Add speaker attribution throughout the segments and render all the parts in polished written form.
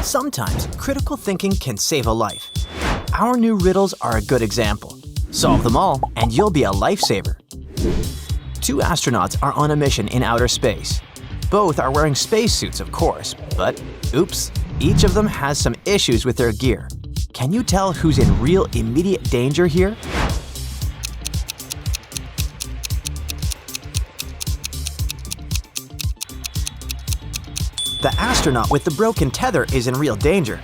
Speaker 1: Sometimes critical thinking can save a life. Our new riddles are a good example. Solve them all and you'll be a lifesaver. Two astronauts are on a mission in outer space. Both are wearing spacesuits, of course, but oops, each of them has some issues with their gear. Can you tell who's in real immediate danger here? The astronaut with the broken tether is in real danger.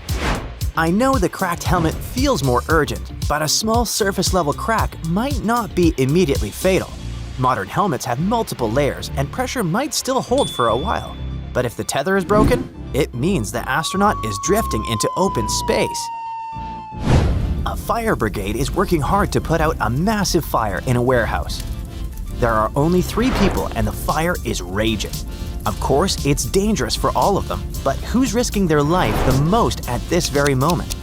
Speaker 1: I know the cracked helmet feels more urgent, but a small surface-level crack might not be immediately fatal. Modern helmets have multiple layers and pressure might still hold for a while. But if the tether is broken, it means the astronaut is drifting into open space. A fire brigade is working hard to put out a massive fire in a warehouse. There are only 3 people and the fire is raging. Of course, it's dangerous for all of them, but who's risking their life the most at this very moment?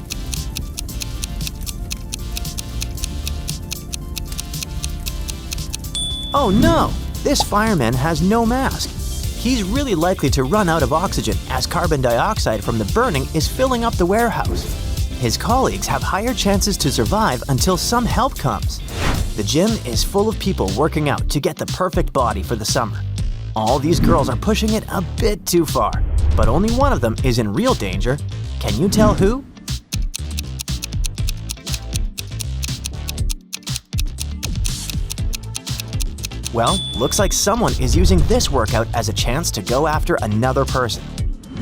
Speaker 1: Oh no! This fireman has no mask. He's really likely to run out of oxygen as carbon dioxide from the burning is filling up the warehouse. His colleagues have higher chances to survive until some help comes. The gym is full of people working out to get the perfect body for the summer. All these girls are pushing it a bit too far, but only one of them is in real danger. Can you tell who? Well, looks like someone is using this workout as a chance to go after another person.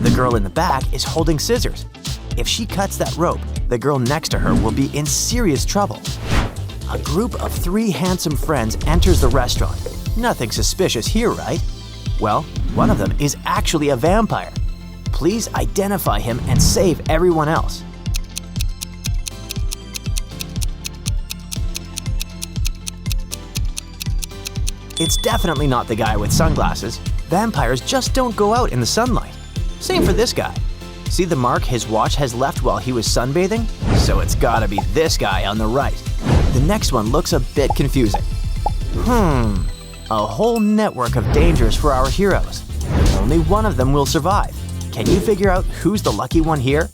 Speaker 1: The girl in the back is holding scissors. If she cuts that rope, the girl next to her will be in serious trouble. A group of 3 handsome friends enters the restaurant. Nothing suspicious here, right? Well, one of them is actually a vampire. Please identify him and save everyone else. It's definitely not the guy with sunglasses. Vampires just don't go out in the sunlight. Same for this guy. See the mark his watch has left while he was sunbathing? So it's gotta be this guy on the right. The next one looks a bit confusing. A whole network of dangers for our heroes. Only one of them will survive. Can you figure out who's the lucky one here?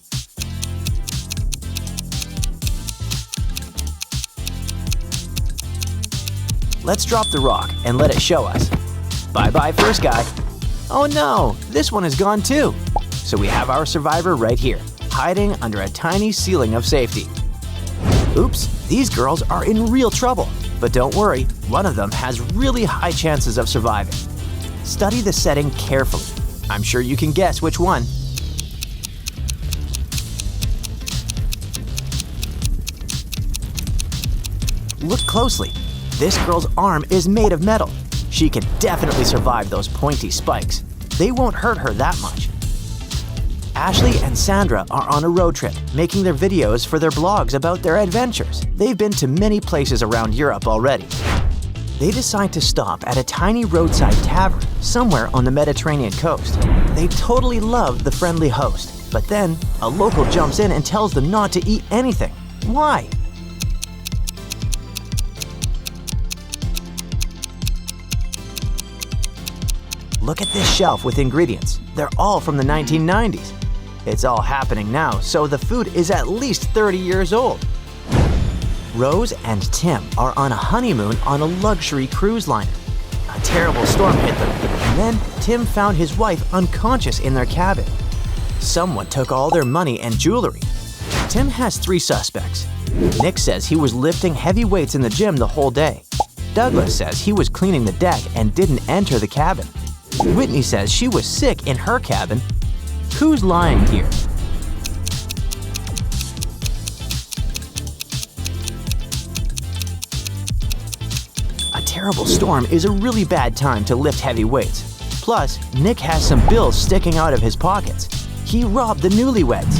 Speaker 1: Let's drop the rock and let it show us. Bye-bye first guy. Oh no, this one is gone too. So we have our survivor right here, hiding under a tiny ceiling of safety. Oops, these girls are in real trouble. But don't worry, one of them has really high chances of surviving. Study the setting carefully. I'm sure you can guess which one. Look closely. This girl's arm is made of metal. She can definitely survive those pointy spikes. They won't hurt her that much. Ashley and Sandra are on a road trip, making their videos for their blogs about their adventures. They've been to many places around Europe already. They decide to stop at a tiny roadside tavern somewhere on the Mediterranean coast. They totally love the friendly host, but then a local jumps in and tells them not to eat anything. Why? Look at this shelf with ingredients. They're all from the 1990s. It's all happening now, so the food is at least 30 years old. Rose and Tim are on a honeymoon on a luxury cruise liner. A terrible storm hit them, and then Tim found his wife unconscious in their cabin. Someone took all their money and jewelry. Tim has 3 suspects. Nick says he was lifting heavy weights in the gym the whole day. Douglas says he was cleaning the deck and didn't enter the cabin. Whitney says she was sick in her cabin. Who's lying here? A terrible storm is a really bad time to lift heavy weights. Plus, Nick has some bills sticking out of his pockets. He robbed the newlyweds.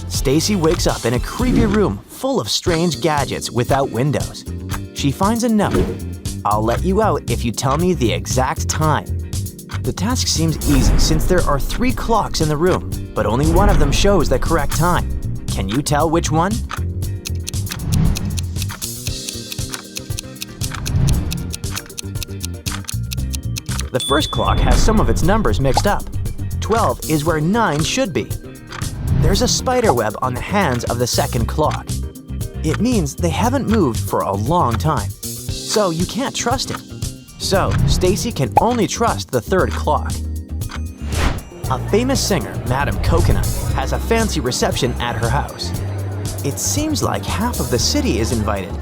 Speaker 1: Stacy wakes up in a creepy room full of strange gadgets without windows. She finds a note. I'll let you out if you tell me the exact time. The task seems easy since there are 3 clocks in the room, but only one of them shows the correct time. Can you tell which one? The first clock has some of its numbers mixed up. 12 is where 9 should be. There's a spider web on the hands of the second clock. It means they haven't moved for a long time, so you can't trust it. So Stacy can only trust the third clock. A famous singer, Madam Coconut, has a fancy reception at her house. It seems like half of the city is invited.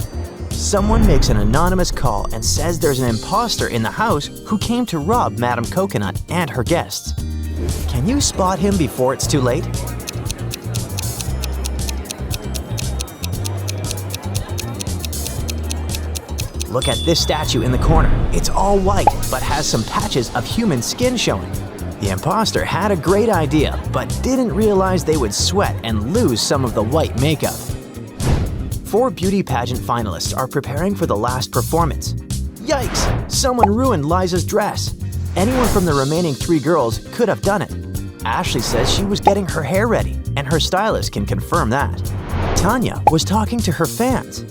Speaker 1: Someone makes an anonymous call and says there's an imposter in the house who came to rob Madam Coconut and her guests. Can you spot him before it's too late? Look at this statue in the corner. It's all white, but has some patches of human skin showing. The imposter had a great idea, but didn't realize they would sweat and lose some of the white makeup. 4 beauty pageant finalists are preparing for the last performance. Yikes! Someone ruined Liza's dress. Anyone from the remaining 3 girls could have done it. Ashley says she was getting her hair ready, and her stylist can confirm that. Tanya was talking to her fans.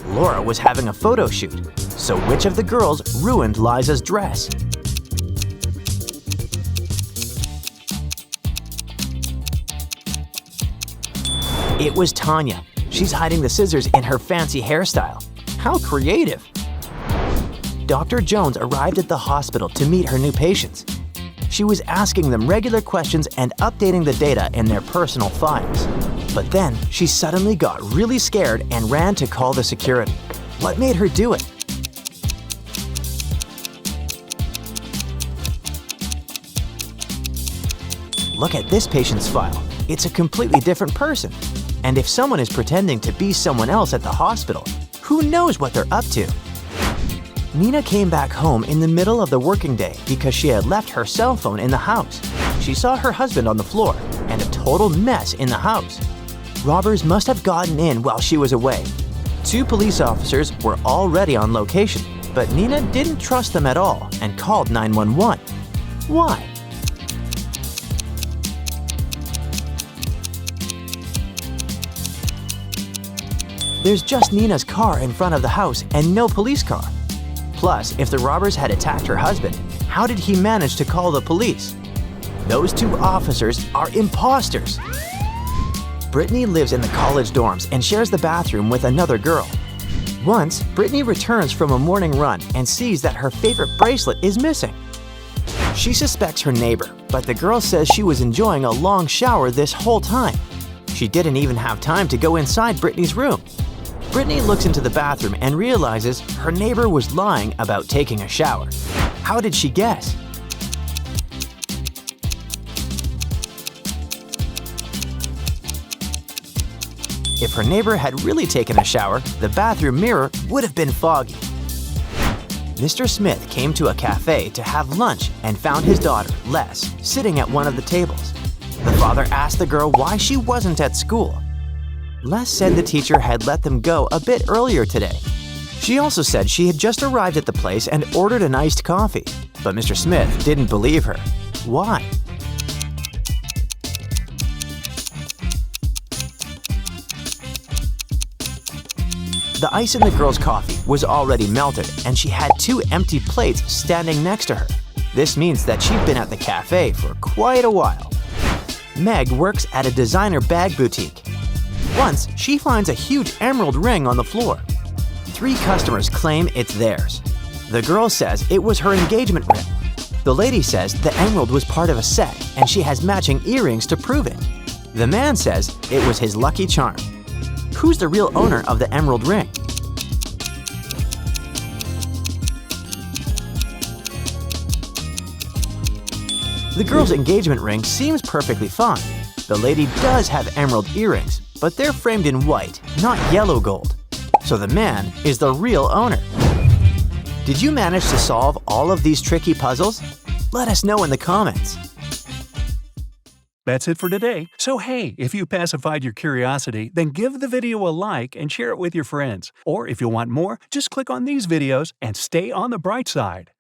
Speaker 1: Laura was having a photo shoot. So which of the girls ruined Liza's dress? It was Tanya. She's hiding the scissors in her fancy hairstyle. How creative! Dr. Jones arrived at the hospital to meet her new patients. She was asking them regular questions and updating the data in their personal files. But then she suddenly got really scared and ran to call the security. What made her do it? Look at this patient's file. It's a completely different person. And if someone is pretending to be someone else at the hospital, who knows what they're up to? Nina came back home in the middle of the working day because she had left her cell phone in the house. She saw her husband on the floor and a total mess in the house. Robbers must have gotten in while she was away. 2 police officers were already on location, but Nina didn't trust them at all and called 911. Why? There's just Nina's car in front of the house and no police car. Plus, if the robbers had attacked her husband, how did he manage to call the police? Those 2 officers are imposters. Brittany lives in the college dorms and shares the bathroom with another girl. Once, Brittany returns from a morning run and sees that her favorite bracelet is missing. She suspects her neighbor, but the girl says she was enjoying a long shower this whole time. She didn't even have time to go inside Brittany's room. Brittany looks into the bathroom and realizes her neighbor was lying about taking a shower. How did she guess? If her neighbor had really taken a shower, the bathroom mirror would have been foggy. Mr. Smith came to a cafe to have lunch and found his daughter, Les, sitting at one of the tables. The father asked the girl why she wasn't at school. Les said the teacher had let them go a bit earlier today. She also said she had just arrived at the place and ordered an iced coffee, but Mr. Smith didn't believe her. Why? The ice in the girl's coffee was already melted, and she had 2 empty plates standing next to her. This means that she'd been at the cafe for quite a while. Meg works at a designer bag boutique. Once, she finds a huge emerald ring on the floor. 3 customers claim it's theirs. The girl says it was her engagement ring. The lady says the emerald was part of a set and she has matching earrings to prove it. The man says it was his lucky charm. Who's the real owner of the emerald ring? The girl's engagement ring seems perfectly fine. The lady does have emerald earrings, but they're framed in white, not yellow gold. So the man is the real owner. Did you manage to solve all of these tricky puzzles? Let us know in the comments.
Speaker 2: That's it for today. So hey, if you pacified your curiosity, then give the video a like and share it with your friends. Or if you want more, just click on these videos and stay on the bright side.